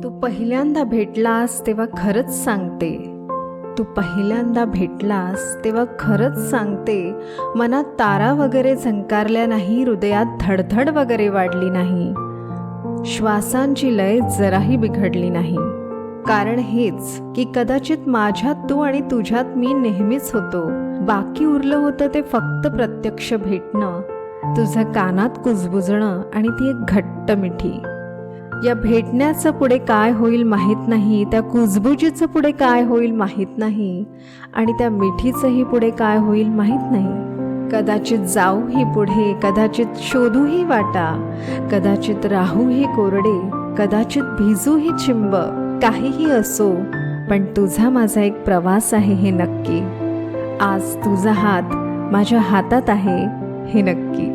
तू पहिल्यांदा भेटलास तेव्हा खरंच सांगते, तू पहिल्यांदा भेटलास तेव्हा खरंच सांगते, मनात तारा वगैरे झंकारल्या नाही, हृदयात धडधड वगैरे वाढली नाही, श्वासांची लय जराही बिघडली नाही. कारण हेच की कदाचित माझ्यात तू आणि तुझ्यात मी नेहमीच होतो. बाकी उरलं होतं ते फक्त प्रत्यक्ष भेटणं, तुझं कानात कुजबुजणं आणि ती एक घट्ट मिठी. या भेटण्याचं पुढे काय होईल माहीत नाही, त्या कुजबुजीचं पुढे काय होईल माहीत नाही, आणि त्या मिठीचंही पुढे काय होईल माहीत नाही. कदाचित जाऊही पुढे, कदाचित शोधूही वाटा, कदाचित राहूही कोरडे, कदाचित भिजूही चिंब. काहीही असो, पण तुझा माझा एक प्रवास आहे हे नक्की. आज तुझा हात माझ्या हातात आहे हे नक्की.